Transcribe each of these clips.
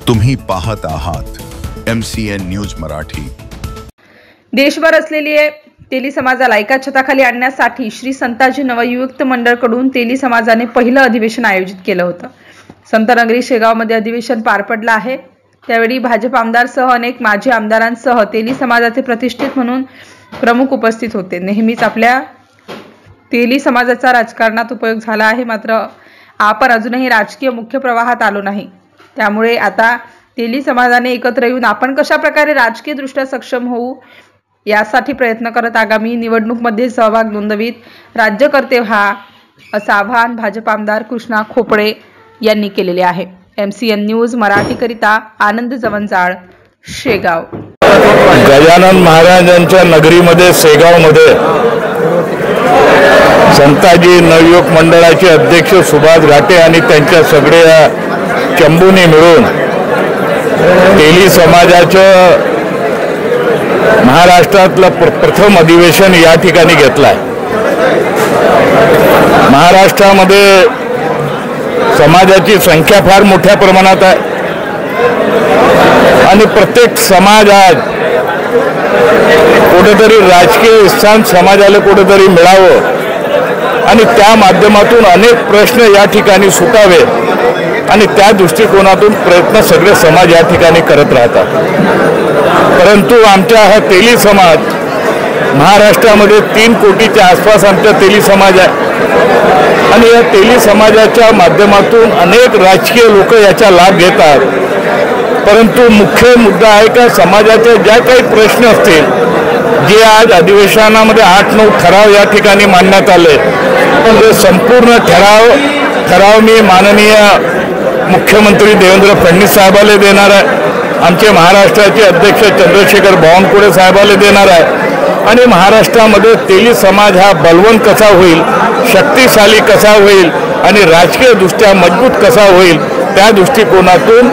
तुम्ही पाहत आहात MCN न्यूज मराठी। देशभर असलेली तेली समाजाला एका छताखाली आणण्यासाठी श्री संताजी नवयुक्त मंडळकडून तेली समाजाने पहिलं अधिवेशन आयोजित केलं होतं। संतनगरी शेगावमध्ये अधिवेशन पार पडलं आहे। त्यावेळी भाजप आमदारसह अनेक माजी आमदारांसह तेली समाजाचे प्रतिष्ठित म्हणून प्रमुख उपस्थित होते। नेहमीच आपल्या तेली समाजाचा राजकारणात उपयोग झाला आहे, मात्र आपण अजूनही राजकीय मुख्य प्रवाहात आलो नाही। त्यामुळे आता तेली समाजाने एकत्र येऊन आपण कशा प्रकारे राजकीय दृष्ट्या सक्षम होऊ यासाठी प्रयत्न करत आगामी निवडणुकीमध्ये सहभाग नोंदवीत राज्यकर्ते व्हा असं आवाहन भाजप आमदार कृष्णा खोपडे यांनी केलेले आहे। MCN न्यूज मराठीकरिता आनंद जवंजाळ, शेगाव। गजानन महाराजांच्या नगरीमध्ये शेगावमध्ये संताजी नवयुवक मंडळाचे अध्यक्ष सुभाष घाटे आणि त्यांच्या सगळ्या चंबूने मिळून तेली समाजाचं महाराष्ट्रातलं प्रथम अधिवेशन या ठिकाणी घेतलं आहे। महाराष्ट्रामध्ये समाजाची संख्या फार मोठ्या प्रमाणात आहे आणि प्रत्येक समाज आज कुठेतरी राजकीय स्थान समाजाला कुठेतरी मिळावं आणि त्या माध्यमातून अनेक प्रश्न या ठिकाणी सुटावे आणि त्या दृष्टिकोनातून प्रयत्न सगळे समाज या ठिकाणी करत राहतात। परंतु आमचा हा तेली समाज महाराष्ट्रामध्ये 3 कोटीच्या आसपास आमचा तेली समाज आहे आणि या तेली समाजाच्या माध्यमातून अनेक राजकीय लोक याचा लाभ घेतात। परंतु मुख्य मुद्दा आहे का समाजाचे ज्या काही प्रश्न असतील जे आज अधिवेशनामध्ये 8-9 ठराव या ठिकाणी मांडण्यात आले, पण संपूर्ण ठराव मी माननीय मुख्यमंत्री देवेंद्र फडणवीस साहेबांना देणार आहे, आमचे महाराष्ट्राचे अध्यक्ष चंद्रशेखर बावनकुळे साहेबांना देणार आहे आणि महाराष्ट्रामध्ये तेली समाज हा बलवंत कसा होईल, शक्तिशाली कसा होईल आणि राजकीय दृष्ट्या मजबूत कसा होईल त्या दृष्टिकोनातून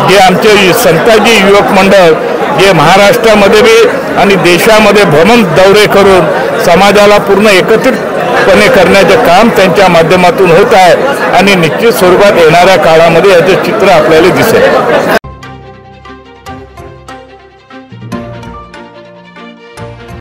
जे आमचे संताजी युवक मंडळ जे महाराष्ट्रामध्ये बी आणि देशामध्ये भ्रमण दौरे करून समाजाला पूर्ण एकत्रितपणे करण्याचे काम त्यांच्या माध्यमातून होत आहे आणि निश्चित स्वरूपात येणाऱ्या काळामध्ये याचे चित्र आपल्याला दिसेल।